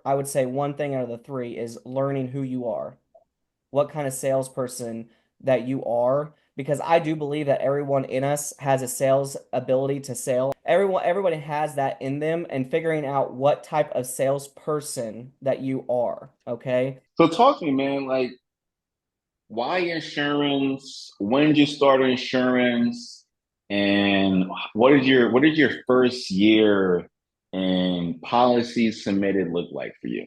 I would say one thing out of the three is learning who you are, what kind of salesperson that you are, because I do believe that everyone in us has a sales ability to sell. Everybody has that in them, and figuring out what type of salesperson that you are, okay? So talk to me, man. Like, why insurance? When did you start insurance? And what did your first year and policies submitted look like for you?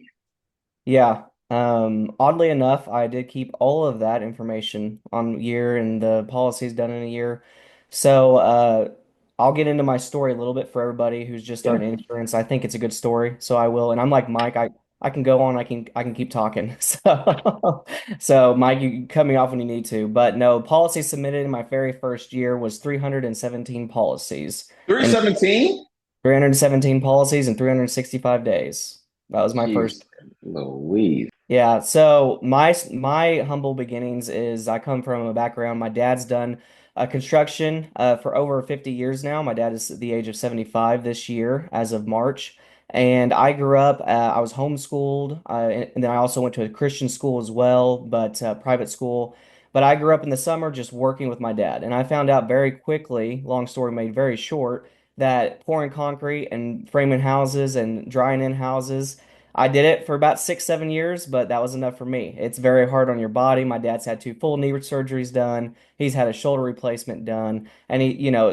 Yeah. Oddly enough, I did keep all of that information on year and the policies done in a year. So, I'll get into my story a little bit for everybody who's just Yeah. starting insurance. I think it's a good story, so I will. And I'm like Mike, I can go on, I can keep talking. So Mike, you can cut me off when you need to. But no, policy submitted in my very first year was 317 policies and 317? 317 policies in 365 days. That was my first. Jeez, Louise. Yeah, so my humble beginnings is I come from a background. My dad's done construction for over 50 years now. My dad is the age of 75 this year, as of March. And I grew up, I was homeschooled, and then I also went to a Christian school as well, but private school. But I grew up in the summer just working with my dad. And I found out very quickly, long story made very short, that pouring concrete and framing houses and drying in houses. I did it for about 6, 7 years, but that was enough for me. It's very hard on your body. My dad's had two full knee surgeries done. He's had a shoulder replacement done, and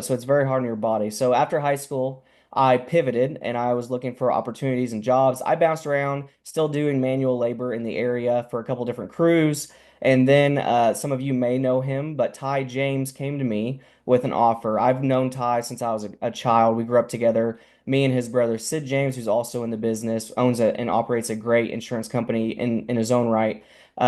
so it's very hard on your body. So after high school, I pivoted and I was looking for opportunities and jobs. I bounced around, still doing manual labor in the area for a couple different crews. And then some of you may know him, but Ty James came to me with an offer. I've known Ty since I was a child. We grew up together. Me and his brother Sid James, who's also in the business, owns and operates a great insurance company in his own right.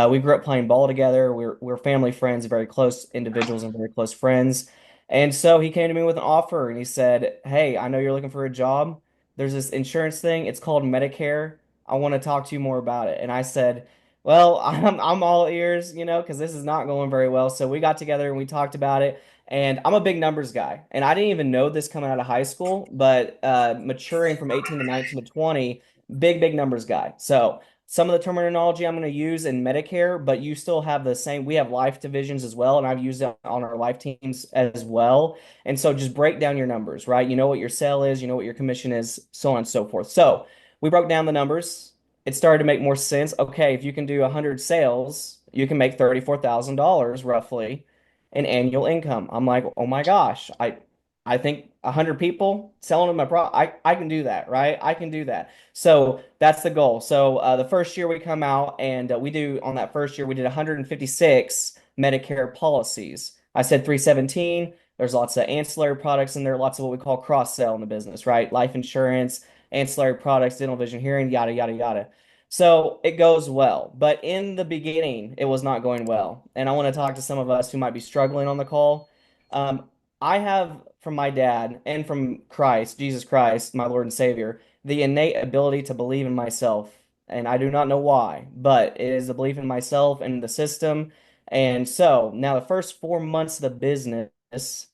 We grew up playing ball together. We're family friends, very close individuals, and very close friends. And so he came to me with an offer, and he said, "Hey, I know you're looking for a job. There's this insurance thing. It's called Medicare. I want to talk to you more about it." And I said, "Well, I'm all ears, because this is not going very well." So we got together and we talked about it. And I'm a big numbers guy. And I didn't even know this coming out of high school, but maturing from 18 to 19 to 20, big numbers guy. So some of the terminology I'm going to use in Medicare, but you still have the same. We have life divisions as well, and I've used it on our life teams as well. And so just break down your numbers, right? You know what your sale is, you know what your commission is, so on and so forth. So we broke down the numbers. It started to make more sense. Okay, if you can do 100 sales, you can make $34,000 roughly in annual income. I'm like, oh my gosh, I think 100 people selling them I can do that, right? I can do that. So that's the goal. So the first year we come out and we do on that first year we did 156 Medicare policies. I said 317. There's lots of ancillary products in there, lots of what we call cross sell in the business, right? Life insurance, ancillary products, dental, vision, hearing, yada yada yada. So it goes well, but in the beginning, it was not going well. And I want to talk to some of us who might be struggling on the call. Um, I have from my dad and from Christ, Jesus Christ, my Lord and Savior, the innate ability to believe in myself. And I do not know why, but it is a belief in myself and the system. And so now the first 4 months of the business,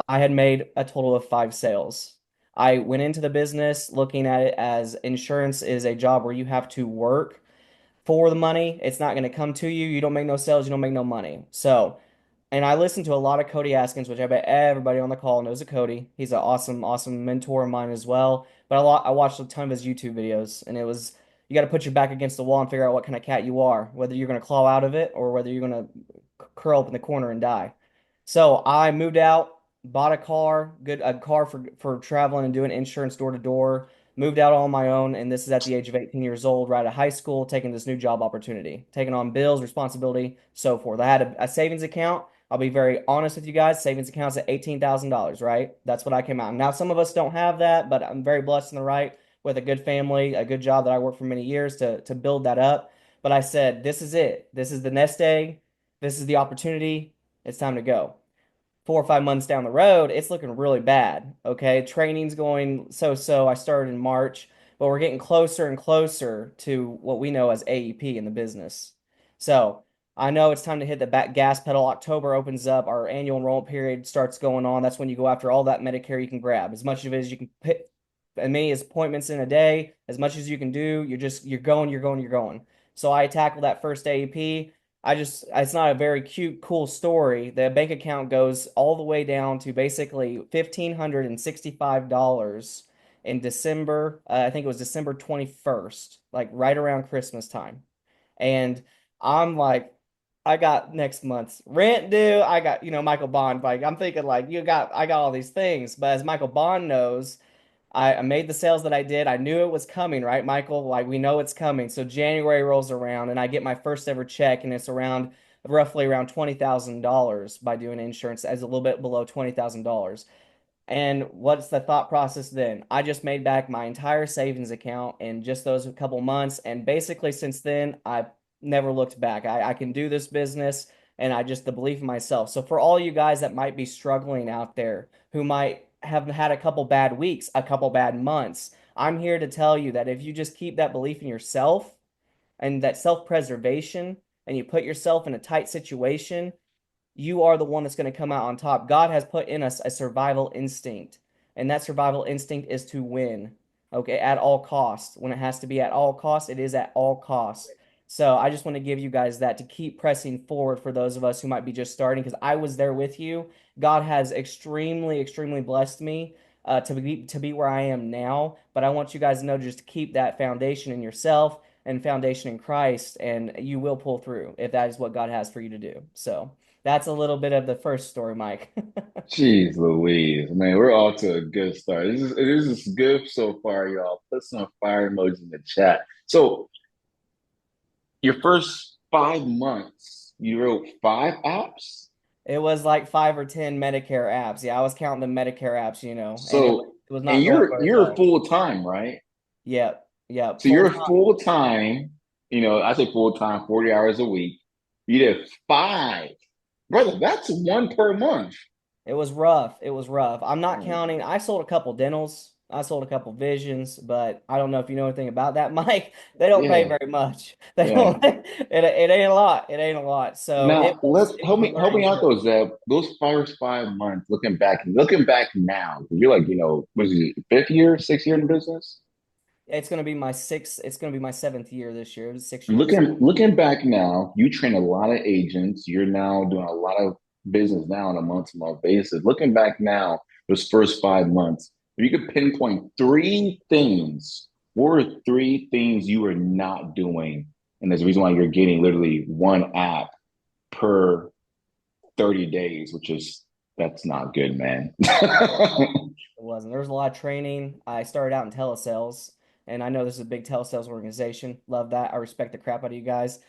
I had made a total of 5 sales. I went into the business looking at it as insurance is a job where you have to work for the money. It's not going to come to you. You don't make no sales, you don't make no money. So, and I listened to a lot of Cody Askins, which I bet everybody on the call knows of Cody. He's an awesome mentor of mine as well. But I watched a ton of his YouTube videos, and it was you got to put your back against the wall and figure out what kind of cat you are, whether you're going to claw out of it or whether you're going to curl up in the corner and die. So I moved out, bought a car for traveling and doing insurance door to door. Moved out on my own, and this is at the age of 18 years old, right out of high school, taking this new job opportunity, taking on bills, responsibility, so forth. I had a savings account. I'll be very honest with you guys. Savings accounts at $18,000, right? That's what I came out. Now, some of us don't have that, but I'm very blessed in the right with a good family, a good job that I worked for many years to build that up. But I said, this is it. This is the nest egg. This is the opportunity. It's time to go. 4 or 5 months down the road, it's looking really bad. Okay. Training's going so so. I started in March, but we're getting closer and closer to what we know as AEP in the business. So I know it's time to hit the back gas pedal. October opens up, our annual enrollment period starts going on. That's when you go after all that Medicare you can grab, as much of it as you can and many as appointments in a day, as much as you can do. You're going, you're going, you're going. So I tackled that first AEP. It's not a very cute, cool story. The bank account goes all the way down to basically $1,565 in December. I think it was December 21st, like right around Christmas time. And I'm like, I got next month's rent due. I got, Michael Bond. Like, I'm thinking, like, I got all these things. But as Michael Bond knows, I made the sales that I did. I knew it was coming, right, Michael? Like, we know it's coming. So January rolls around and I get my first ever check, and it's roughly around $20,000 by doing insurance, as a little bit below $20,000. And what's the thought process then? I just made back my entire savings account in just those couple months. And basically, since then, I've never looked back. I can do this business, and the belief in myself. So, for all you guys that might be struggling out there, who might have had a couple bad weeks, a couple bad months, I'm here to tell you that if you just keep that belief in yourself and that self-preservation, and you put yourself in a tight situation, you are the one that's going to come out on top. God has put in us a survival instinct, and that survival instinct is to win. Okay, at all costs. When it has to be at all costs, it is at all costs. So I just want to give you guys that to keep pressing forward for those of us who might be just starting, because I was there with you. God has extremely, extremely blessed me to be where I am now. But I want you guys to know just to keep that foundation in yourself and foundation in Christ, and you will pull through if that is what God has for you to do. So that's a little bit of the first story, Mike. Jeez Louise, man, we're off to a good start. This is good so far, y'all. Put some fire emojis in the chat. So, your first 5 months, you wrote 5 apps. It was like 5 or 10 Medicare apps. Yeah, I was counting the Medicare apps, and it, So, it was and not going you're very you're well. full time, right? Yep, yep, So full you're time. full time. I say full time, 40 hours a week. You did five, brother. That's one per month. It was rough. It was rough. I'm not Mm, counting. I sold a couple dentals. I sold a couple visions, but I don't know if you know anything about that, Mike. They don't pay yeah, very much. They yeah. don't. It ain't a lot. It ain't a lot. So it Now was let's it was a help learning me out curve. though, Zeb. Those first 5 months, looking back now, you're like, was it fifth year, sixth year in business? It's gonna be my sixth. It's gonna be my seventh year this year. It was 6 years. Looking back now, you train a lot of agents. You're now doing a lot of business now on a month-to-month basis. Looking back now, those first 5 months, if you could pinpoint three things, what were three things you were not doing? And there's a reason why you're getting literally one app per 30 days, that's not good, man. It wasn't. There was a lot of training. I started out in telesales, and I know this is a big telesales organization. Love that. I respect the crap out of you guys.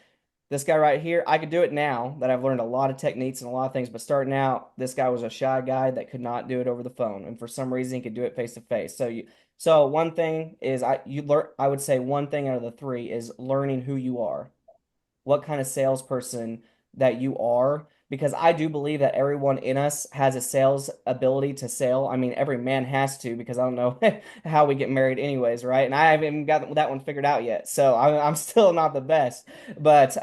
This guy right here, I could do it now that I've learned a lot of techniques and a lot of things, but starting out, this guy was a shy guy that could not do it over the phone, and for some reason he could do it face to face. So one thing is I would say one thing out of the three is learning who you are, what kind of salesperson that you are, because I do believe that everyone in us has a sales ability to sell. I mean, every man has to, because I don't know how we get married anyways, right? And I haven't even got that one figured out yet. So I'm still not the best, but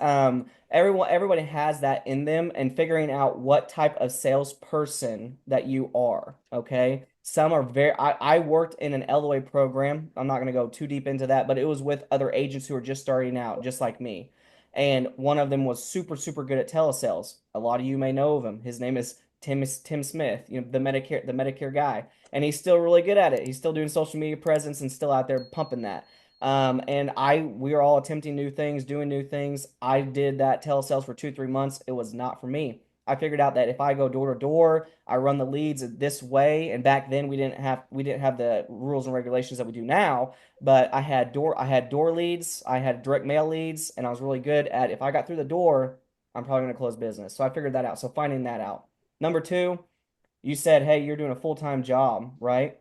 everybody has that in them, and figuring out what type of salesperson that you are, okay? Some are I worked in an LOA program. I'm not going to go too deep into that, but it was with other agents who are just starting out, just like me, and one of them was super super good at telesales. A lot of you may know of him. His name is Tim Smith, the Medicare guy, and he's still really good at it. He's still doing social media presence and still out there pumping that. And we are all attempting new things, doing new things. I did that telesales for 2 3 months. It was not for me. I figured out that if I go door to door, I run the leads this way. And back then we didn't have the rules and regulations that we do now, but I had door leads, I had direct mail leads, and I was really good at, if I got through the door, I'm probably going to close business. So I figured that out. So finding that out. Number two, you said, hey, you're doing a full-time job, right?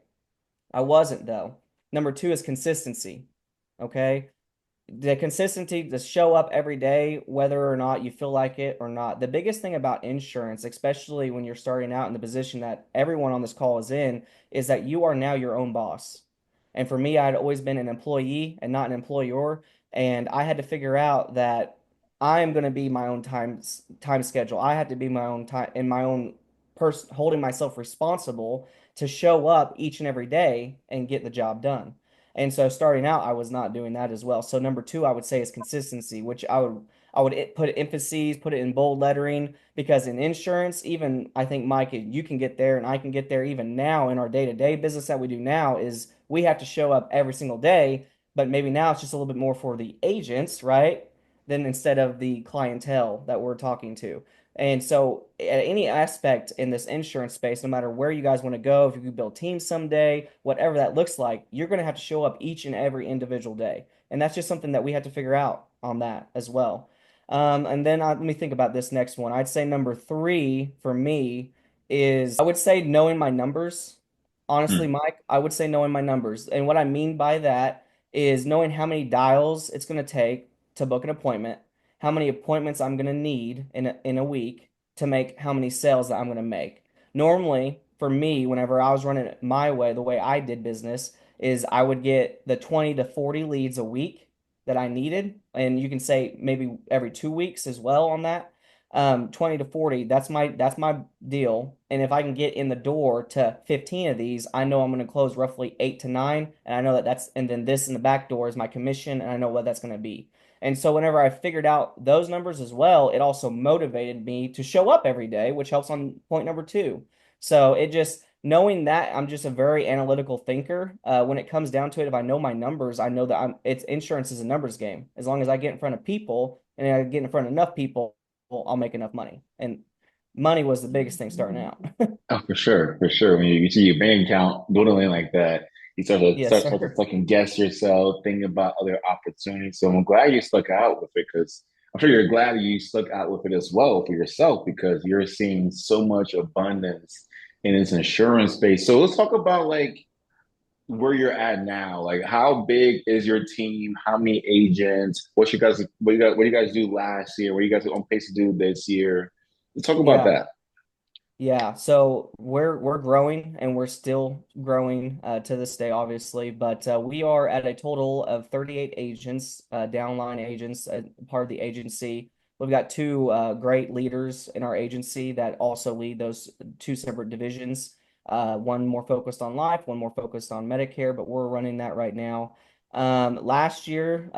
I wasn't though. Number two is consistency. Okay, the consistency to show up every day, whether or not you feel like it or not. The biggest thing about insurance, especially when you're starting out in the position that everyone on this call is in, is that you are now your own boss. And for me, I'd always been an employee and not an employer. And I had to figure out that I am going to be my own time schedule. I had to be my own time in my own person, holding myself responsible to show up each and every day and get the job done. And so starting out, I was not doing that as well. So number two, I would say is consistency, which I would put emphases, put it in bold lettering, because in insurance, even I think Mike, you can get there and I can get there even now in our day-to-day business that we do now is we have to show up every single day, but maybe now it's just a little bit more for the agents, right? Than instead of the clientele that we're talking to. And so, at any aspect in this insurance space, no matter where you guys want to go, if you could build teams someday, whatever that looks like, you're going to have to show up each and every individual day. And that's just something that we have to figure out on that as well. And then let me think about this next one. I'd say number three for me is I would say knowing my numbers. Honestly, Mm. Mike, I would say knowing my numbers. And what I mean by that is knowing how many dials it's going to take to book an appointment, how many appointments I'm going to need in a week to make how many sales that I'm going to make. Normally, for me, whenever I was running it my way, the way I did business is I would get the 20 to 40 leads a week that I needed. And you can say maybe every 2 weeks as well on that. 20 to 40, that's my deal. And if I can get in the door to 15 of these, I know I'm going to close roughly 8 to 9. And I know and then this in the back door is my commission, and I know what that's going to be. And so whenever I figured out those numbers as well, it also motivated me to show up every day, which helps on point number two. So it just knowing that I'm just a very analytical thinker. When it comes down to it, if I know my numbers, I know that it's insurance is a numbers game. As long as I get in front of people and I get in front of enough people, I'll make enough money. And money was the biggest thing starting out. Oh, for sure, for sure. When you see your bank account dwindling like that, you Yes, start to sir. second guess yourself, thinking about other opportunities. So I'm glad you stuck out with it because I'm sure you're glad you stuck out with it as well for yourself because you're seeing so much abundance in this insurance space. So let's talk about like where you're at now. Like how big is your team? How many agents? What you guys do last year? What you guys on pace to do this year? Let's talk about Yeah. that. Yeah, so we're growing and we're still growing to this day, obviously. But we are at a total of 38 agents, downline agents, part of the agency. We've got two great leaders in our agency that also lead those two separate divisions. One more focused on life, one more focused on Medicare, but we're running that right now. Last year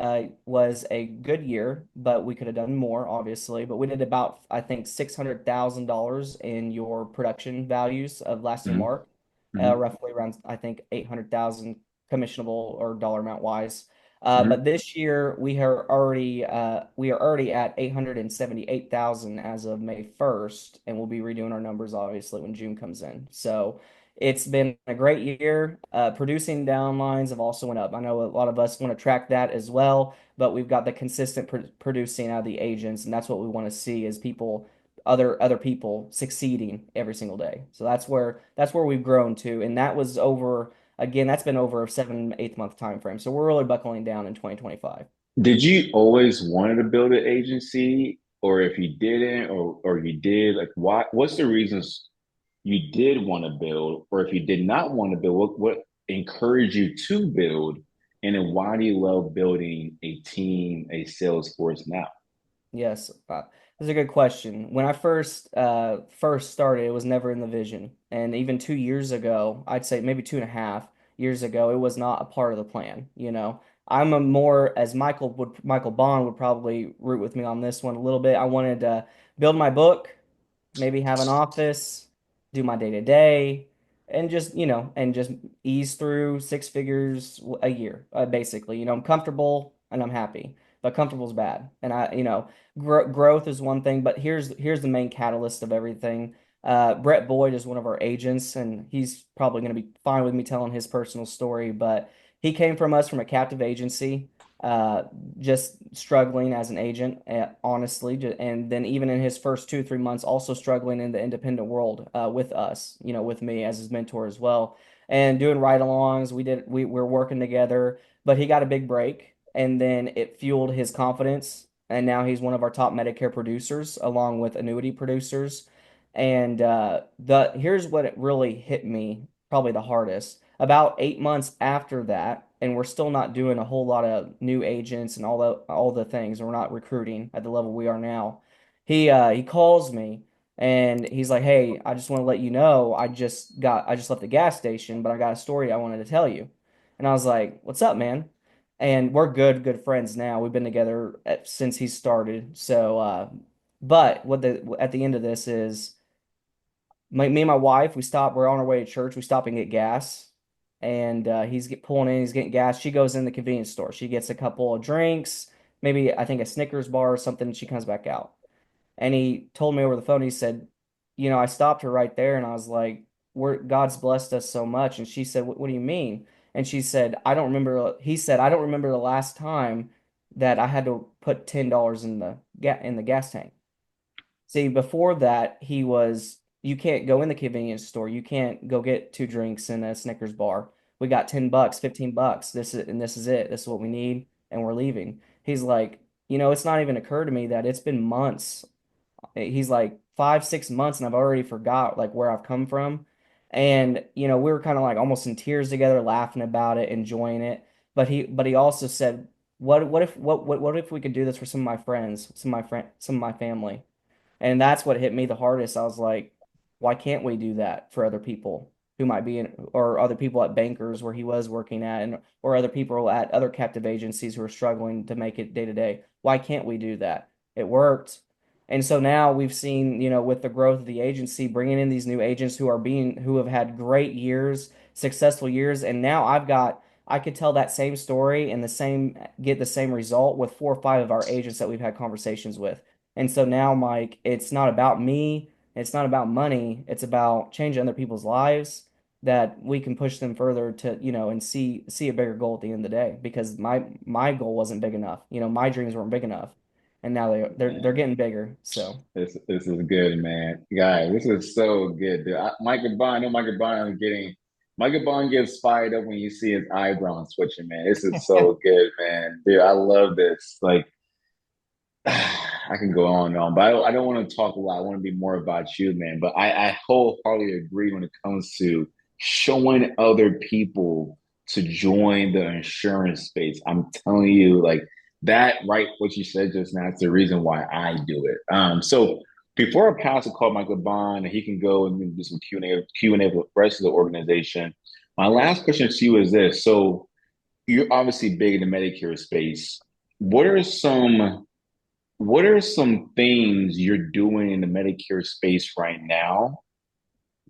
was a good year, but we could have done more, obviously. But we did about, I think, $600,000 in your production values of last year Mhm, mark, mhm, roughly around, I think, 800,000 commissionable or dollar amount wise. mhm. But this year we are already at 878,000 as of May 1st, and we'll be redoing our numbers obviously when June comes in. So it's been a great year. Producing downlines have also went up. I know a lot of us want to track that as well, but we've got the consistent producing out of the agents, and that's what we want to see is people, other people succeeding every single day. So that's where we've grown to, and that was over again. That's been over a 7, 8 month time frame. So we're really buckling down in 2025. Did you always wanted to build an agency, or if you didn't, or you did, like what's the reasons you did want to build, or if you did not want to build, what encouraged you to build, and then why do you love building a team, a sales force now? Yes, that's a good question. When I first started, it was never in the vision, and even 2 years ago, I'd say maybe 2.5 years ago, it was not a part of the plan. I'm a more as Michael Bond would probably root with me on this one a little bit. I wanted to build my book, maybe have an office, do my day to day, and just ease through six figures a year, basically. I'm comfortable and I'm happy, but comfortable is bad. And growth is one thing, but here's the main catalyst of everything. Brett Boyd is one of our agents, and he's probably going to be fine with me telling his personal story, but he came from us from a captive agency uh, just struggling as an agent, honestly. And then even in his first 2, 3 months, also struggling in the independent world with us, with me as his mentor as well, and doing ride-alongs. We're working together, but he got a big break, and then it fueled his confidence, and now he's one of our top Medicare producers, along with annuity producers. And the here's what it really hit me, probably the hardest. About 8 months after that, and we're still not doing a whole lot of new agents and all the things, and we're not recruiting at the level we are now. He calls me And he's like, "Hey, I just want to let you know I just left the gas station, but I got a story I wanted to tell you." And I was like, "What's up, man?" And we're good friends now. We've been together since he started. So, but what the at the end of this is me and my wife, we're on our way to church. We stop and get gas, and pulling in. He's getting gas. She goes in the convenience store. She gets a couple of drinks, maybe I think a Snickers bar or something. And she comes back out, and he told me over the phone. He said, I stopped her right there, and I was like, God's blessed us so much." And she said, What do you mean?" And she said, "I don't remember." He said, "I don't remember the last time that I had to put $10 in the gas tank." See, before that, you can't go in the convenience store. You can't go get two drinks and a Snickers bar. We got $10, $15. This is it. This is what we need, and we're leaving. He's like, it's not even occurred to me that it's been months. He's like 5, 6 months, and I've already forgot like where I've come from. And we were kind of like almost in tears together, laughing about it, enjoying it. But he also said, what if we could do this for some of my friends, some of my family? And that's what hit me the hardest. I was like, why can't we do that for other people who might be in, or other people at Bankers where he was working at, and or other people at other captive agencies who are struggling to make it day to day? Why can't we do that? It worked. And so now we've seen, with the growth of the agency, bringing in these new agents who have had great years, successful years. And now I could tell that same story and get the same result with 4 or 5 of our agents that we've had conversations with. And so now, Mike, it's not about me, it's not about money, it's about changing other people's lives that we can push them further to, and see a bigger goal at the end of the day. Because my goal wasn't big enough. My dreams weren't big enough. And now they're Man, getting bigger. So this is good, man. Guy, this is so good, dude. Michael Bond, I know Michael Bond gets fired up when you see his eyebrows switching, man. This is so good, man. Dude, I love this. Like, I can go on and on, but I don't want to talk a lot. I want to be more about you, man. But I wholeheartedly agree when it comes to showing other people to join the insurance space. I'm telling you, like that, right? What you said just now, it's the reason why I do it. So before I pass the call, Michael Bond, and he can go and do some Q and A with the rest of the organization. My last question to you is this: so you're obviously big in the Medicare space. What are some what are some things you're doing in the Medicare space right now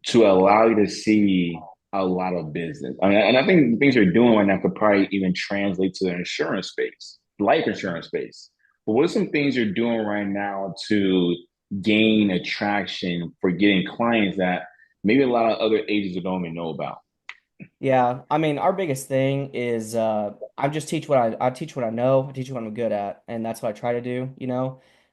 to allow you to see a lot of business? I mean, and I think the things you're doing right now could probably even translate to the insurance space, life insurance space. But what are some things you're doing right now to gain attraction for getting clients that maybe a lot of other agents don't even know about? yeah, I mean, our biggest thing is I teach what I know, I teach what I'm good at, and that's what I try to do.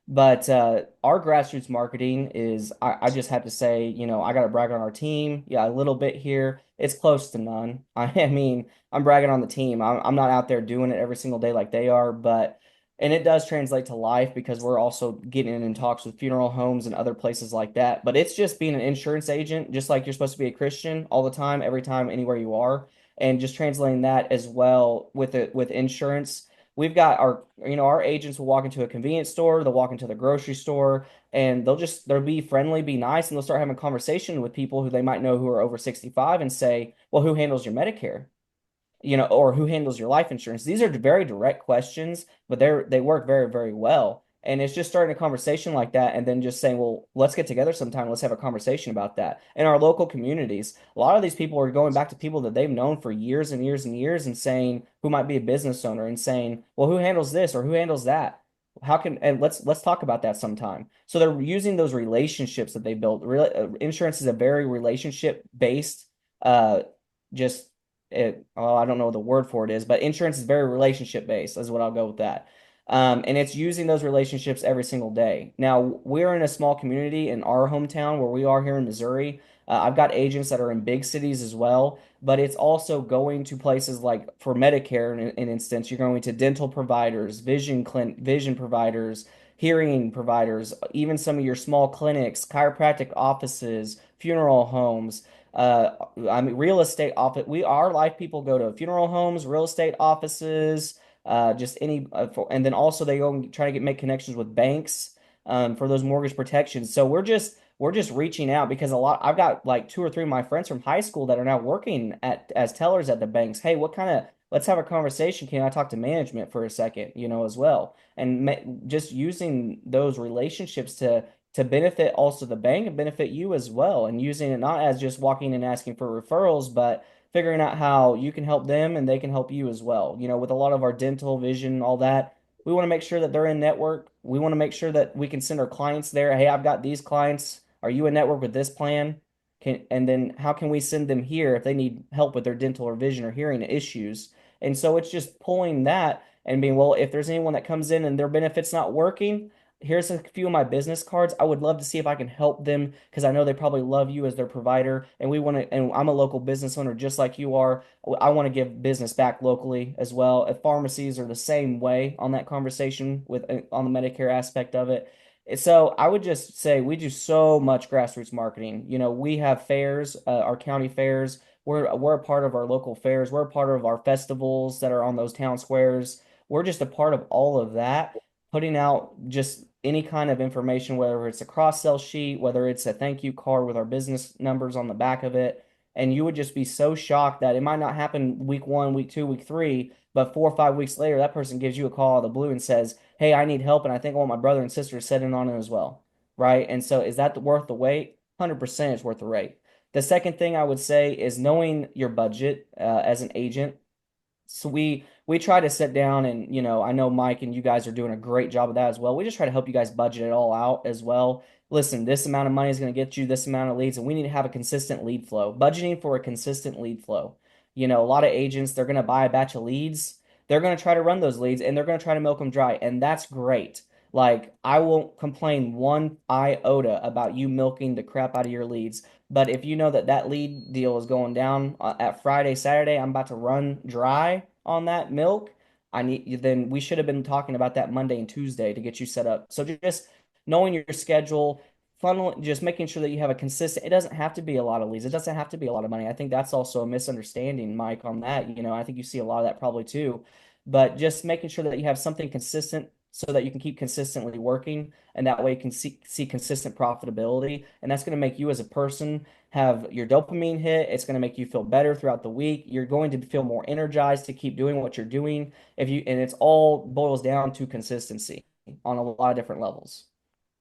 But our grassroots marketing is I just have to say, I got to brag on our team. Yeah, a little bit here. It's close to none. I mean, I'm bragging on the team. I'm not out there doing it every single day like they are, but and it does translate to life because we're also getting in talks with funeral homes and other places like that. But it's just being an insurance agent, just like you're supposed to be a Christian all the time, every time, anywhere you are, and just translating that as well with insurance. We've got our agents will walk into a convenience store, they'll walk into the grocery store, and they'll be friendly, be nice, and they'll start having a conversation with people who they might know who are over 65 and say, "Well, who handles your Medicare?" Or who handles your life insurance? These are very direct questions, but they work very, very well. And it's just starting a conversation like that and then just saying, well, let's get together sometime. Let's have a conversation about that. In our local communities, a lot of these people are going back to people that they've known for years and years and years and saying, who might be a business owner and saying, well, who handles this or who handles that? And let's talk about that sometime. So they're using those relationships that they built. Insurance is a very relationship based, just I don't know what the word for it is, but insurance is very relationship based, is what I'll go with that. And it's using those relationships every single day. Now, we're in a small community in our hometown where we are here in Missouri. I've got agents that are in big cities as well, but it's also going to places like for Medicare, in instance, you're going to dental providers, vision providers, hearing providers, even some of your small clinics, chiropractic offices, funeral homes. I mean, real estate office. Our life people go to funeral homes, real estate offices, just and then also they go and try to make connections with banks, for those mortgage protections. So we're just reaching out because I've got like two or three of my friends from high school that are now working at as tellers at the banks. Hey, what kind of let's have a conversation. Can I talk to management for a second, as well? And just using those relationships to benefit also the bank and benefit you as well, and using it not as just walking and asking for referrals, but figuring out how you can help them and they can help you as well. With a lot of our dental, vision, all that, we want to make sure that they're in network. We want to make sure that we can send our clients there. Hey, I've got these clients. Are you in network with this plan? And then how can we send them here if they need help with their dental or vision or hearing issues? And so it's just pulling that and being, well, if there's anyone that comes in and their benefit's not working, here's a few of my business cards. I would love to see if I can help them because I know they probably love you as their provider. And we want to, and I'm a local business owner just like you are. I want to give business back locally as well. Pharmacies are the same way on that conversation with on the Medicare aspect of it. So I would just say we do so much grassroots marketing. We have fairs, our county fairs. We're a part of our local fairs. We're a part of our festivals that are on those town squares. We're just a part of all of that, putting out just any kind of information, whether it's a cross sell sheet, whether it's a thank you card with our business numbers on the back of it. And you would just be so shocked that it might not happen week one, week two, week three, but 4 or 5 weeks later, that person gives you a call out of the blue and says, hey, I need help. And I think I want my brother and sister to sit in on it as well. Right. And so is that worth the wait? 100% it's worth the wait. The second thing I would say is knowing your budget as an agent. So we try to sit down and, I know Mike and you guys are doing a great job of that as well. We just try to help you guys budget it all out as well. Listen, this amount of money is going to get you this amount of leads, and we need to have a consistent lead flow. Budgeting for a consistent lead flow. A lot of agents, they're going to buy a batch of leads. They're going to try to run those leads and they're going to try to milk them dry, and that's great. Like, I won't complain one iota about you milking the crap out of your leads. But if you know that that lead deal is going down at Friday, Saturday, I'm about to run dry on that milk. Then we should have been talking about that Monday and Tuesday to get you set up. So just knowing your schedule, funnel, just making sure that you have a consistent, it doesn't have to be a lot of leads. It doesn't have to be a lot of money. I think that's also a misunderstanding, Mike, on that. I think you see a lot of that probably too. But just making sure that you have something consistent so that you can keep consistently working, and that way you can see consistent profitability, and that's going to make you as a person have your dopamine hit. It's going to make you feel better throughout the week. You're going to feel more energized to keep doing what you're doing. And it's all boils down to consistency on a lot of different levels.